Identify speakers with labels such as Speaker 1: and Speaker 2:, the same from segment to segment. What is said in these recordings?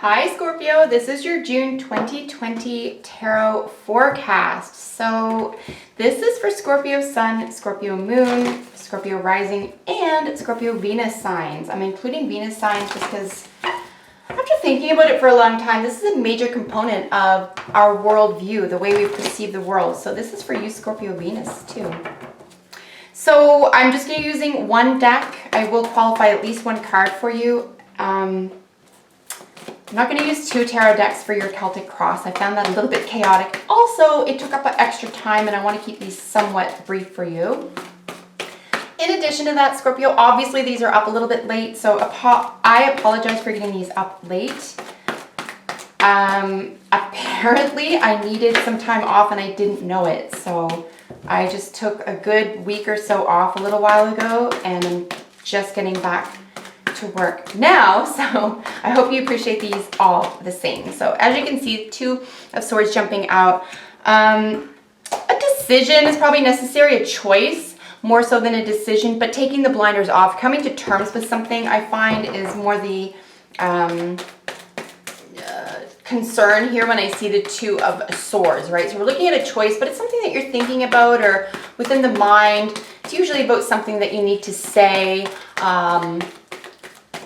Speaker 1: Hi Scorpio, this is your June 2020 tarot forecast. So this is for Scorpio Sun, Scorpio Moon, Scorpio Rising, and Scorpio Venus signs. I'm including Venus signs just because after thinking about it for a long time, this is a major component of our worldview, the way we perceive the world. So this is for you Scorpio Venus too. So I'm just going to be using one deck. I will qualify at least one card for you. I'm not going to use two tarot decks for your Celtic cross. I found that a little bit chaotic. Also, it took up an extra time and I want to keep these somewhat brief for you. In addition to that, Scorpio, obviously these are up a little bit late, so I apologize for getting these up late. Apparently, I needed some time off and I didn't know it, so I just took a good week or so off a little while ago and I'm just getting back to work now, so I hope you appreciate these all the same. So as you can see, Two of Swords jumping out. A decision is probably necessary, a choice more so than a decision, but taking the blinders off, coming to terms with something, I find is more the concern here when I see the Two of Swords, right? So we're looking at a choice, but it's something that you're thinking about or within the mind. It's usually about something that you need to say,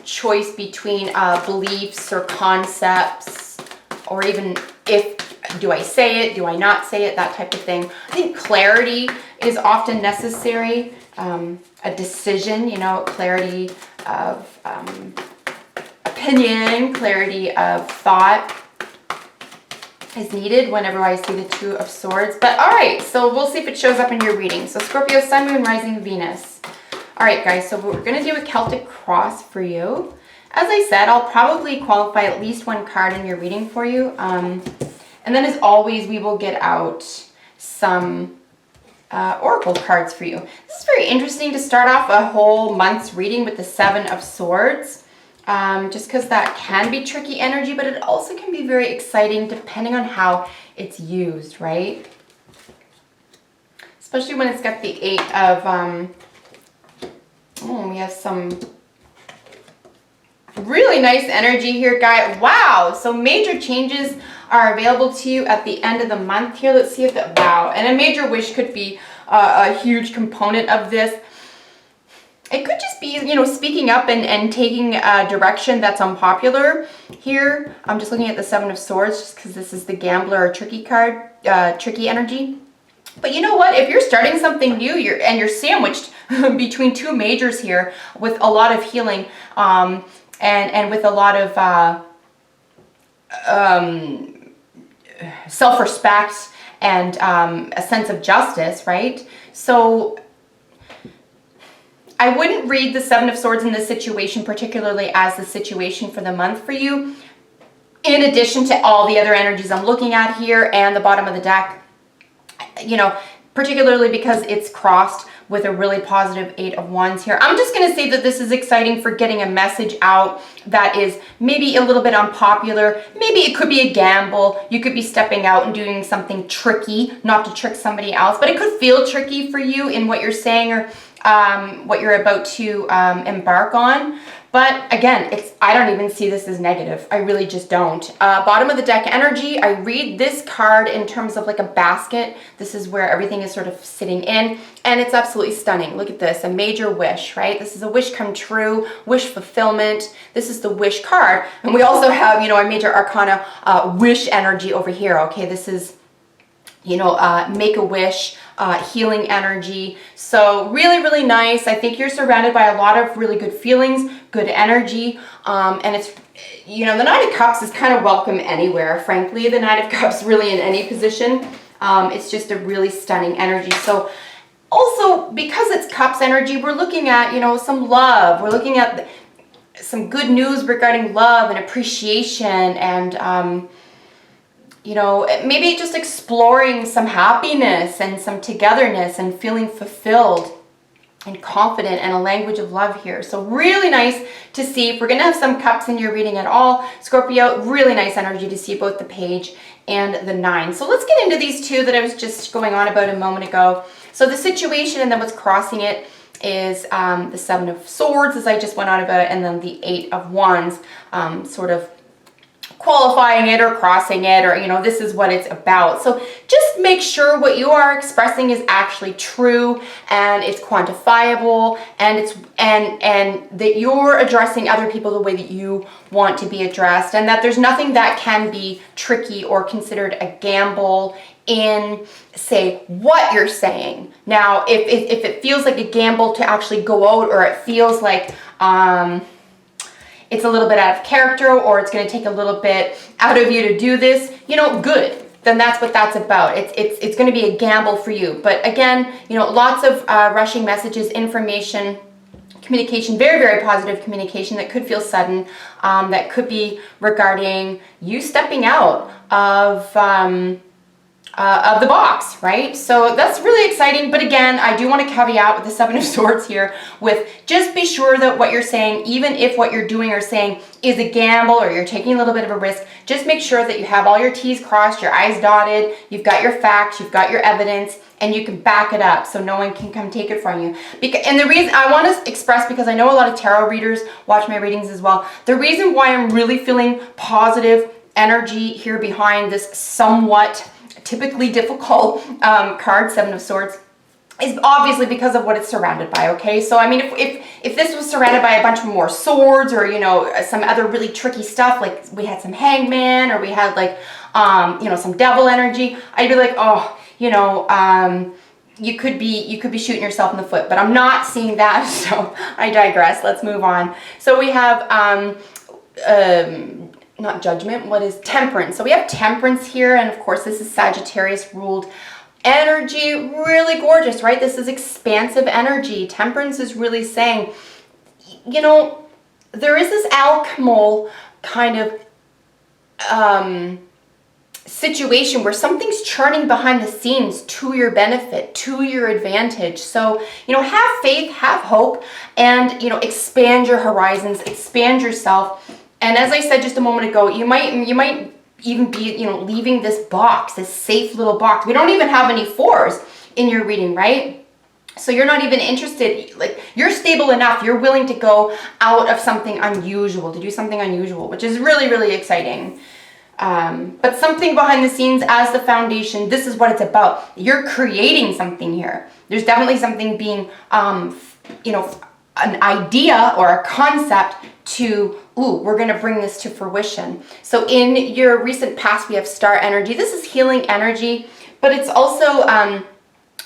Speaker 1: choice between beliefs or concepts, or even do I say it, do I not say it, that type of thing. I think clarity is often necessary, a decision, you know, clarity of opinion, clarity of thought is needed whenever I see the Two of Swords. But all right, so we'll see if it shows up in your reading. So Scorpio, Sun, Moon, Rising, Venus. All right, guys, so we're going to do a Celtic cross for you. As I said, I'll probably qualify at least one card in your reading for you. And then as always, we will get out some oracle cards for you. This is very interesting to start off a whole month's reading with the Seven of Swords. Just because that can be tricky energy, but it also can be very exciting depending on how it's used, right? Especially when it's got the Eight of... we have some really nice energy here, guy. Wow, so major changes are available to you at the end of the month here. Let's see if that, wow, and a major wish could be a huge component of this. It could just be, you know, speaking up and taking a direction that's unpopular here. I'm just looking at the Seven of Swords just because this is the gambler or tricky card, tricky energy. But you know what? If you're starting something new, you're sandwiched between two majors here with a lot of healing and with a lot of self-respect and a sense of justice, right? So I wouldn't read the Seven of Swords in this situation particularly as the situation for the month for you, in addition to all the other energies I'm looking at here and the bottom of the deck. You know, particularly because it's crossed with a really positive Eight of Wands here. I'm just going to say that this is exciting for getting a message out that is maybe a little bit unpopular. Maybe it could be a gamble. You could be stepping out and doing something tricky, not to trick somebody else, but it could feel tricky for you in what you're saying or what you're about to embark on. But again, I don't even see this as negative. I really just don't. Bottom of the deck energy, I read this card in terms of like a basket. This is where everything is sort of sitting in, and it's absolutely stunning. Look at this, a major wish, right? This is a wish come true, wish fulfillment. This is the wish card. And we also have, you know, a major arcana wish energy over here, okay? This is, you know, make a wish, healing energy. So really, really nice. I think you're surrounded by a lot of really good feelings, good energy. And it's, you know, the Knight of Cups is kind of welcome anywhere, frankly. The Knight of Cups really in any position. It's just a really stunning energy. So also, because it's Cups energy, we're looking at, you know, some love. We're looking at some good news regarding love and appreciation and, you know, maybe just exploring some happiness and some togetherness and feeling fulfilled and confident and a language of love here. So really nice to see. If we're going to have some cups in your reading at all, Scorpio, really nice energy to see both the Page and the Nine. So let's get into these two that I was just going on about a moment ago. So the situation and then what's crossing it is the Seven of Swords, as I just went on about, and then the Eight of Wands, sort of qualifying it or crossing it, or, you know, this is what it's about. So just make sure what you are expressing is actually true and it's quantifiable, and it's and that you're addressing other people the way that you want to be addressed, and that there's nothing that can be tricky or considered a gamble in, say, what you're saying. Now, if it feels like a gamble to actually go out, or it feels like it's a little bit out of character, or it's going to take a little bit out of you to do this, you know, good. Then that's what that's about. It's going to be a gamble for you. But again, you know, lots of rushing messages, information, communication, very, very positive communication that could feel sudden, that could be regarding you stepping out of the box, right? So that's really exciting. But again, I do want to caveat with the Seven of Swords here with just be sure that what you're saying, even if what you're doing or saying is a gamble or you're taking a little bit of a risk, just make sure that you have all your T's crossed, your I's dotted, you've got your facts, you've got your evidence, and you can back it up so no one can come take it from you. And the reason I want to express, because I know a lot of tarot readers watch my readings as well, the reason why I'm really feeling positive energy here behind this somewhat typically difficult card, Seven of Swords, is obviously because of what it's surrounded by, okay? So, I mean, if this was surrounded by a bunch more swords, or, you know, some other really tricky stuff, like we had some hangman, or we had, like, you know, some devil energy, I'd be like, oh, you know, you could be shooting yourself in the foot. But I'm not seeing that, so I digress. Let's move on. So we have not judgment, what is temperance? So we have temperance here, and of course this is Sagittarius ruled energy, really gorgeous, right? This is expansive energy. Temperance is really saying, you know, there is this alchemical kind of situation where something's churning behind the scenes to your benefit, to your advantage. So, you know, have faith, have hope, and, you know, expand your horizons, expand yourself. And as I said just a moment ago, you might even be, you know, leaving this box, this safe little box. We don't even have any fours in your reading, right? So you're not even interested, like, you're stable enough, you're willing to go out of something unusual, to do something unusual, which is really, really exciting. But something behind the scenes as the foundation, this is what it's about. You're creating something here. There's definitely something being, you know, an idea or a concept to, ooh, we're going to bring this to fruition. So in your recent past, we have star energy. This is healing energy, but it's also a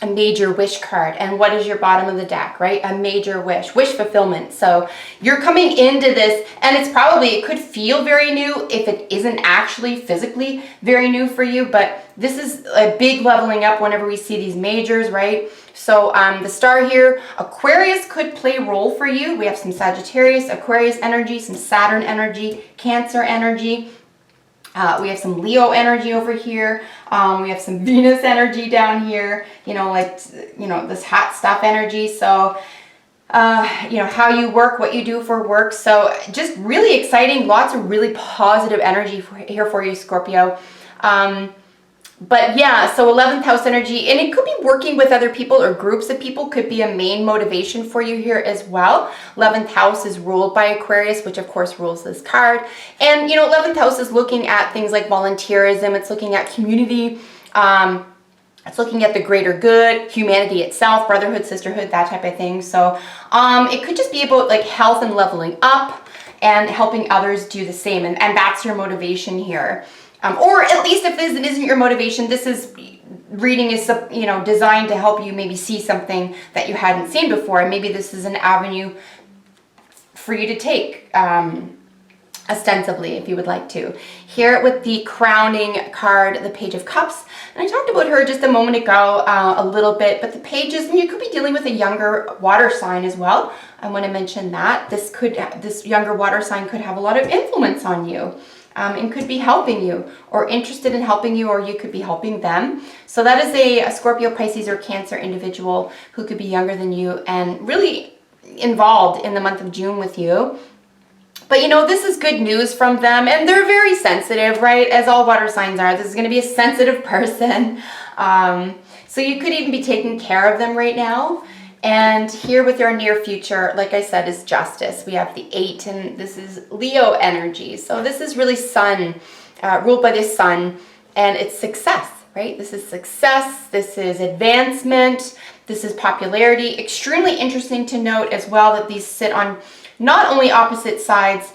Speaker 1: major wish card. And what is your bottom of the deck, right? A major wish fulfillment. So you're coming into this, and it could feel very new if it isn't actually physically very new for you, but this is a big leveling up whenever we see these majors, right? So the star here, Aquarius could play a role for you. We have some Sagittarius, Aquarius energy, some Saturn energy, Cancer energy. We have some Leo energy over here. We have some Venus energy down here, you know, like, you know, this hot stuff energy. So, you know, how you work, what you do for work. So just really exciting. Lots of really positive energy here for you, Scorpio. But yeah, so 11th house energy, and it could be working with other people or groups of people could be a main motivation for you here as well. 11th house is ruled by Aquarius, which of course rules this card. And, you know, 11th house is looking at things like volunteerism. It's looking at community. It's looking at the greater good, humanity itself, brotherhood, sisterhood, that type of thing. So it could just be about like health and leveling up and helping others do the same. And that's your motivation here. Or at least if this isn't your motivation, this is reading is, you know, designed to help you maybe see something that you hadn't seen before. And maybe this is an avenue for you to take, ostensibly, if you would like to. Here with the crowning card, the Page of Cups. And I talked about her just a moment ago, a little bit, but the pages, and you could be dealing with a younger water sign as well. I want to mention that this younger water sign could have a lot of influence on you. And could be helping you or interested in helping you, or you could be helping them. So that is a Scorpio, Pisces, or Cancer individual who could be younger than you and really involved in the month of June with you. But you know, this is good news from them, and they're very sensitive, right? As all water signs are. This is going to be a sensitive person. So you could even be taking care of them right now. And here with our near future, like I said, is justice. We have the 8, and this is Leo energy. So this is really sun, ruled by the sun, and it's success, right? This is success. This is advancement. This is popularity. Extremely interesting to note as well that these sit on not only opposite sides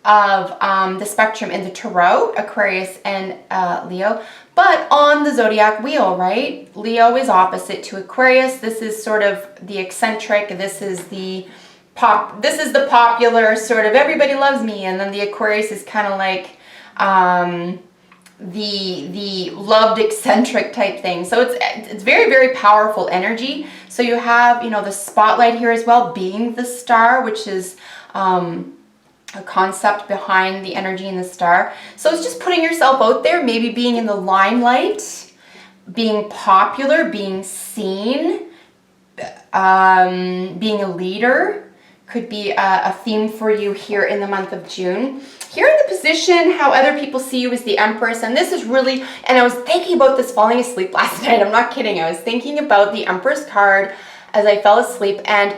Speaker 1: of the spectrum in the Tarot, Aquarius and Leo, but on the zodiac wheel, right? Leo is opposite to Aquarius. This is sort of the eccentric. This is the popular sort of everybody loves me, and then the Aquarius is kind of like the loved eccentric type thing. So it's very, very powerful energy. So you have, you know, the spotlight here as well, being the star, which is a concept behind the energy in the star. So it's just putting yourself out there, maybe being in the limelight, being popular, being seen, being a leader could be a theme for you here in the month of June. Here in the position, how other people see you is the Empress, and this is really, and I was thinking about this falling asleep last night, I'm not kidding, I was thinking about the Empress card as I fell asleep, and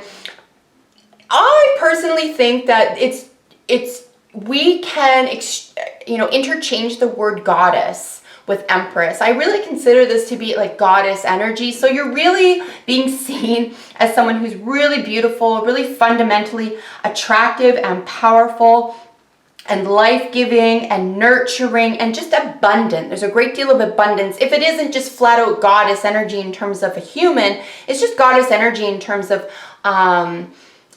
Speaker 1: I personally think that we can, you know, interchange the word goddess with Empress. I really consider this to be like goddess energy. So you're really being seen as someone who's really beautiful, really fundamentally attractive and powerful and life-giving and nurturing and just abundant. There's a great deal of abundance. If it isn't just flat out goddess energy in terms of a human, it's just goddess energy in terms of,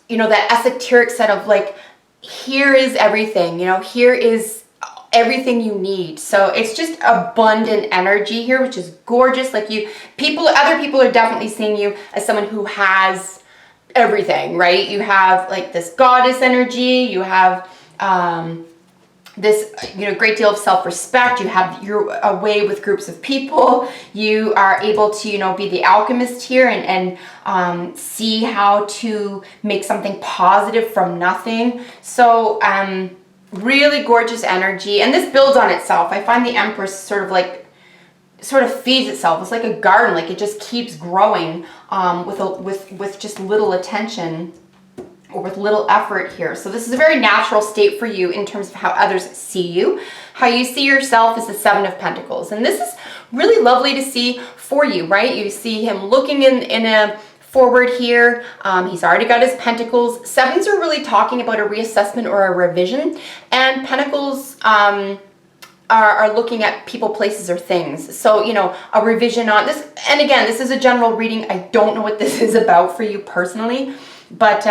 Speaker 1: you know, that esoteric set of like, here is everything, you know, here is everything you need. So it's just abundant energy here, which is gorgeous. Like other people are definitely seeing you as someone who has everything, right? You have like this goddess energy, you have this, you know, great deal of self-respect. You have your way with groups of people. You are able to, you know, be the alchemist here and see how to make something positive from nothing. So really gorgeous energy, and this builds on itself. I find the Empress sort of feeds itself. It's like a garden, like it just keeps growing with just little attention or with little effort here. So this is a very natural state for you in terms of how others see you. How you see yourself is the 7 of Pentacles. And this is really lovely to see for you, right? You see him looking in a forward here. He's already got his Pentacles. 7s are really talking about a reassessment or a revision. And Pentacles are looking at people, places, or things. So, you know, a revision on this. And again, this is a general reading. I don't know what this is about for you personally. But,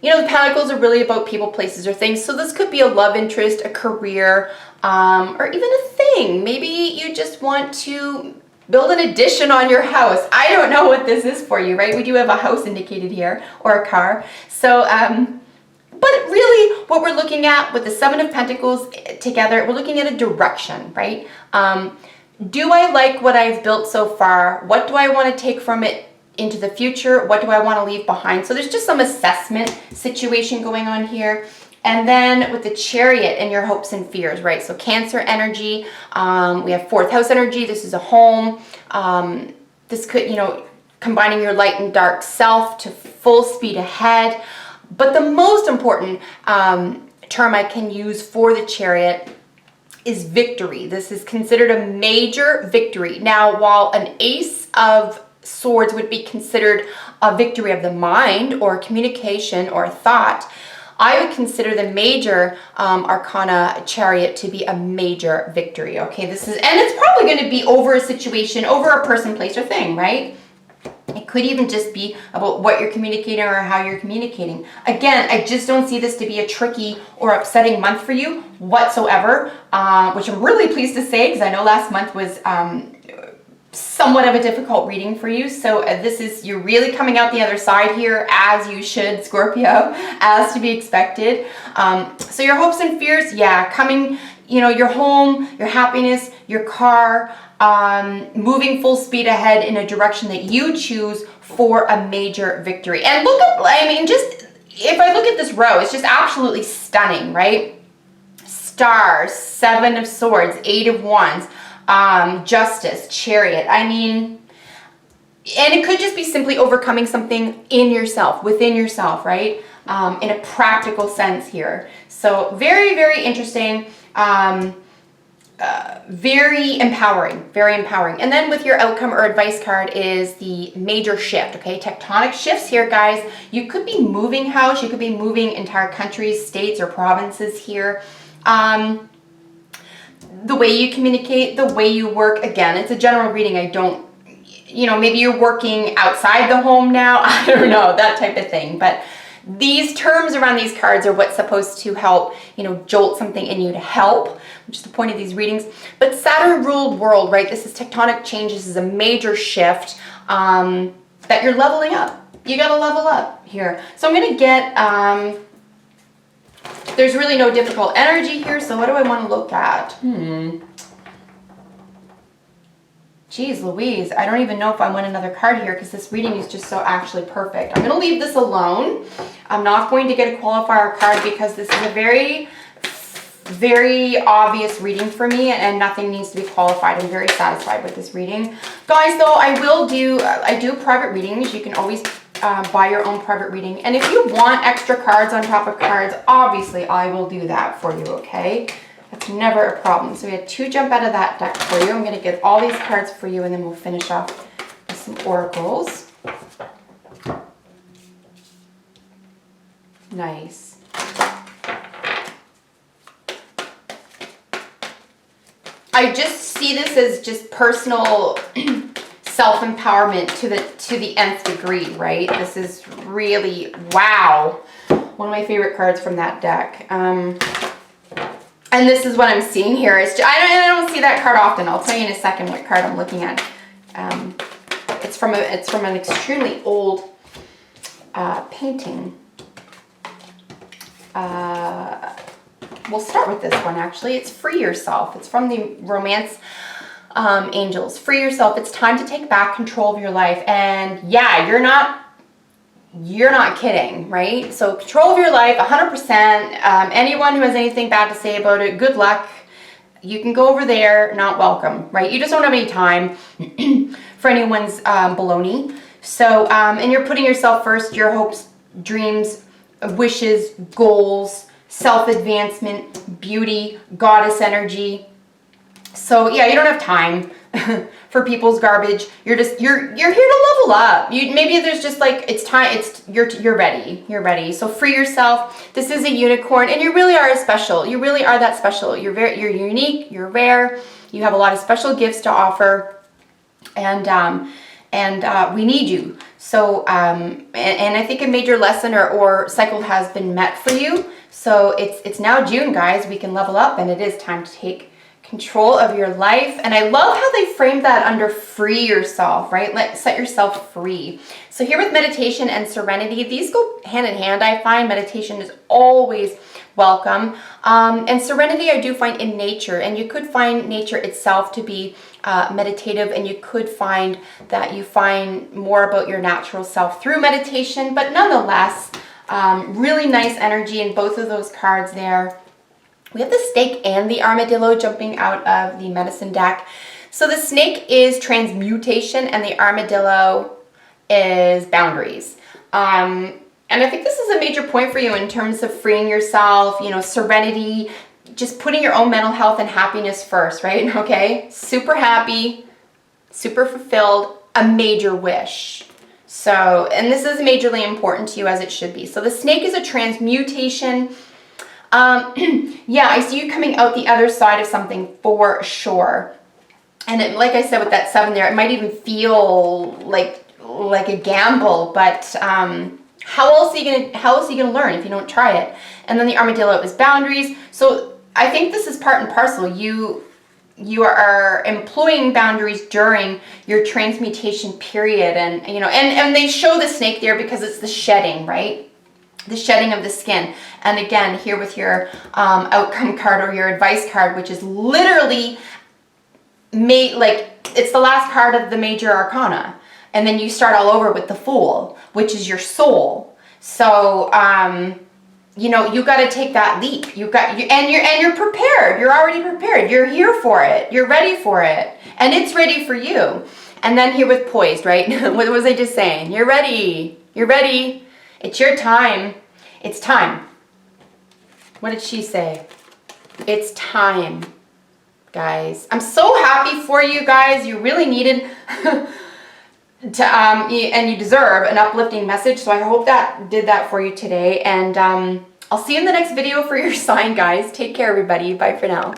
Speaker 1: you know, the Pentacles are really about people, places, or things. So this could be a love interest, a career, or even a thing. Maybe you just want to build an addition on your house. I don't know what this is for you, right? We do have a house indicated here, or a car. So, but really what we're looking at with the 7 of Pentacles together, we're looking at a direction, right? Do I like what I've built so far? What do I want to take from it into the future? What do I want to leave behind? So there's just some assessment situation going on here. And then with the Chariot and your hopes and fears, right? So Cancer energy, we have 4th house energy. This is a home. This could, you know, combining your light and dark self to full speed ahead. But the most important term I can use for the Chariot is victory. This is considered a major victory. Now, while an Ace of Swords would be considered a victory of the mind or communication or thought, I would consider the major arcana Chariot to be a major victory. Okay, this is, and it's probably going to be over a situation, over a person, place, or thing, right? It could even just be about what you're communicating or how you're communicating. Again, I just don't see this to be a tricky or upsetting month for you whatsoever, which I'm really pleased to say, because I know last month was somewhat of a difficult reading for you. So this is, you're really coming out the other side here, as you should, Scorpio, as to be expected. So your hopes and fears, yeah, coming, you know, your home, your happiness, your car, moving full speed ahead in a direction that you choose for a major victory. And look at, I mean, just, if I look at this row, it's just absolutely stunning, right? Stars, 7 of Swords, 8 of Wands, Justice, Chariot. I mean, And it could just be simply overcoming something in yourself, within yourself, right? In a practical sense here. So very, very interesting. Very empowering, very empowering. And then with your outcome or advice card is the major shift, okay? Tectonic shifts here, guys. You could be moving house. You could be moving entire countries, states, or provinces here. The way you communicate, the way you work, again, it's a general reading. I don't, you know, maybe you're working outside the home now. I don't know, that type of thing. But these terms around these cards are what's supposed to help, you know, jolt something in you to help, which is the point of these readings. But Saturn ruled world, right? This is tectonic changes, this is a major shift that you're leveling up. You got to level up here. So I'm going to get, there's really no difficult energy here. So what do I want to look at? Geez Louise, I don't even know if I want another card here because this reading is just so actually perfect. I'm going to leave this alone. I'm not going to get a qualifier card because this is a very, very obvious reading for me and nothing needs to be qualified. I'm very satisfied with this reading. Guys, though, I do private readings. You can always buy your own private reading. And if you want extra cards on top of cards, obviously I will do that for you, okay? That's never a problem. So we had 2 jump out of that deck for you. I'm going to get all these cards for you and then we'll finish off with some oracles. Nice. I just see this as just personal self-empowerment to the nth degree, right? This is really, wow. One of my favorite cards from that deck. And this is what I'm seeing here. I don't see that card often. I'll tell you in a second what card I'm looking at. It's from an extremely old painting. We'll start with this one actually. It's Free Yourself. It's from the Romance Angels. Free yourself. It's time to take back control of your life. And yeah, you're not kidding, right? So control of your life, 100%. Anyone who has anything bad to say about it, good luck. You can go over there, not welcome, right? You just don't have any time for anyone's baloney. So, and you're putting yourself first, your hopes, dreams, wishes, goals, self-advancement, beauty, goddess energy. So yeah, you don't have time for people's garbage. You're here to level up. Maybe there's just like, it's time, you're ready. So free yourself. This is a unicorn and you really are special. You really are that special. You're unique, you're rare. You have a lot of special gifts to offer and we need you. So, and I think a major lesson or cycle has been met for you. So it's now June, guys. We can level up and it is time to take control of your life. And I love how they framed that under free yourself, right? Set yourself free. So here with meditation and serenity, these go hand in hand. I find meditation is always welcome. And serenity I do find in nature, and you could find nature itself to be meditative, and you could find that you find more about your natural self through meditation, but nonetheless, really nice energy in both of those cards there. We have the snake and the armadillo jumping out of the medicine deck. So the snake is transmutation and the armadillo is boundaries. And I think this is a major point for you in terms of freeing yourself, serenity, just putting your own mental health and happiness first, right? Okay, super happy, super fulfilled, a major wish. So, and this is majorly important to you as it should be. So the snake is a transmutation. Yeah, I see you coming out the other side of something for sure. And like I said, with that 7 there, it might even feel like a gamble, but how else are you gonna learn if you don't try it? And then the armadillo is boundaries. So I think this is part and parcel. You are employing boundaries during your transmutation period, and and they show the snake there because it's the shedding, right? The shedding of the skin. And again, here with your outcome card or your advice card, which is literally it's the last card of the major arcana. And then you start all over with the Fool, which is your soul. So, you got to take that leap. You're prepared. You're already prepared. You're here for it. You're ready for it. And it's ready for you. And then here with poised, right? What was I just saying? You're ready. You're ready. It's your time. It's time. What did she say? It's time, guys. I'm so happy for you guys. You really needed to, and you deserve an uplifting message. So I hope that did that for you today. And I'll see you in the next video for your sign, guys. Take care, everybody. Bye for now.